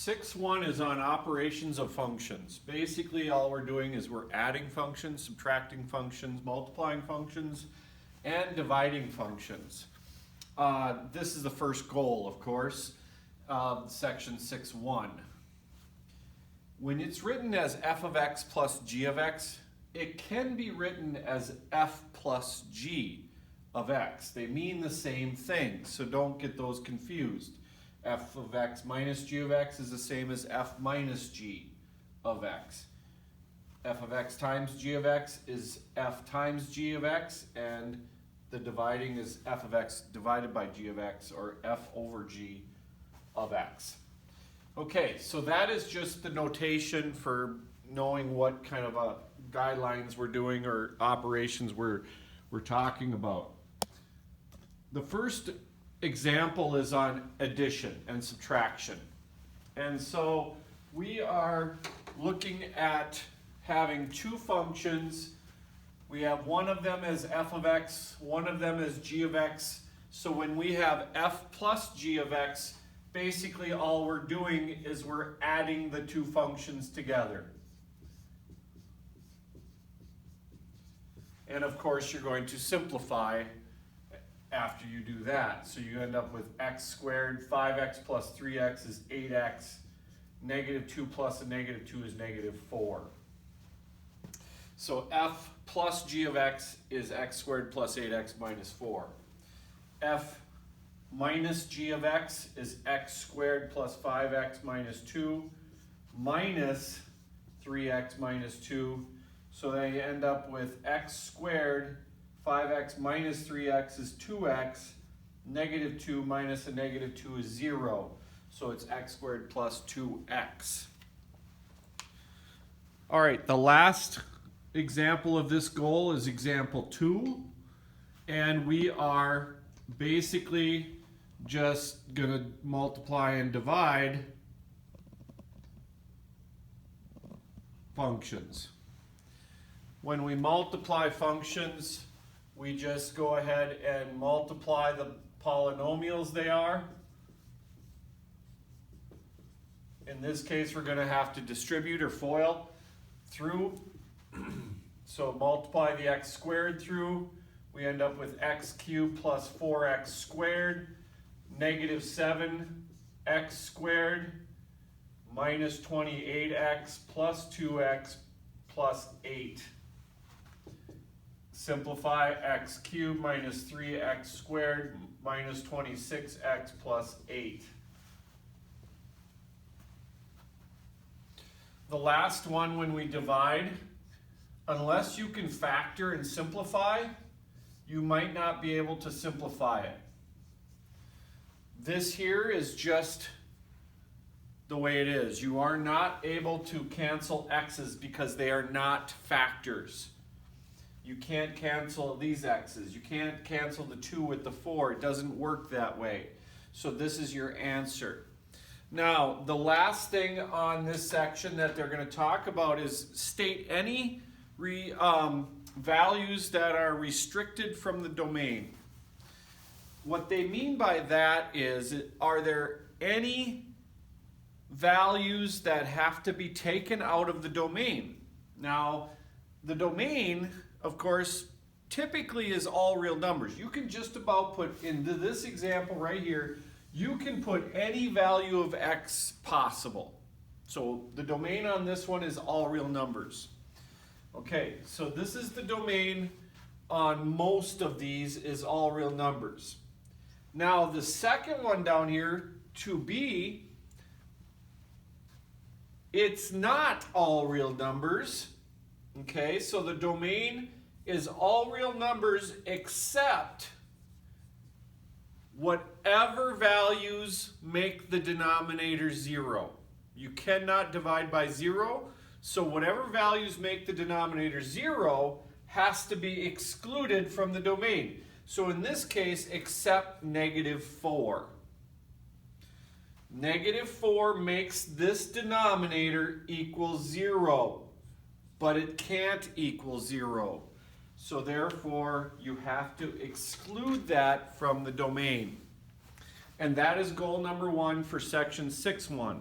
6.1 is on operations of functions. Basically, all we're doing is we're adding functions, subtracting functions, multiplying functions, and dividing functions. This is the first goal, of course, of section 6.1. When it's written as f of x plus g of x, it can be written as f plus g of x. They mean the same thing, so don't get those confused. F of x minus g of x is the same as f minus g of x. F of x times g of x is f times g of x, and the dividing is f of x divided by g of x, or f over g of x. Okay, so that is just the notation for knowing what kind of guidelines we're doing or operations we're talking about. The first example is on addition and subtraction. And so we are looking at having two functions. We have one of them as f of x, one of them as g of x. So when we have f plus g of x, basically all we're doing is we're adding the two functions together. And of course you're going to simplify after you do that. So you end up with x squared, 5x plus 3x is 8x, negative 2 plus a negative 2 is negative 4. So f plus g of x is x squared plus 8x minus 4. F minus g of x is x squared plus 5x minus 2 minus 3x minus 2. So they end up with x squared 5x minus 3x is 2x, negative 2 minus a negative 2 is 0. So it's x squared plus 2x. All right, the last example of this goal is example 2. And we are basically just going to multiply and divide functions. When we multiply functions, we just go ahead and multiply the polynomials they are. In this case, we're going to have to distribute or FOIL through. So multiply the x squared through. We end up with x cubed plus 4x squared, negative 7x squared, minus 28x plus 2x plus 8. Simplify x cubed minus 3x squared minus 26x plus 8. The last one, when we divide, unless you can factor and simplify, you might not be able to simplify it. This here is just the way it is. You are not able to cancel x's because they are not factors. You can't cancel these x's. You can't cancel the 2 with the 4. It doesn't work that way. So this is your answer. Now, the last thing on this section that they're going to talk about is state any values that are restricted from the domain. What they mean by that is, are there any values that have to be taken out of the domain? Now, the domain, of course, typically is all real numbers. You can just about put into this example right here, you can put any value of x possible. So the domain on this one is all real numbers. Okay, so this is the domain on most of these is all real numbers. Now the second one down here, 2b, it's not all real numbers. Okay, so the domain is all real numbers except whatever values make the denominator 0. You cannot divide by 0, so whatever values make the denominator 0 has to be excluded from the domain. So in this case, except negative 4. Negative 4 makes this denominator equal 0. But it can't equal 0. So therefore, you have to exclude that from the domain. And that is goal number 1 for section 6.1.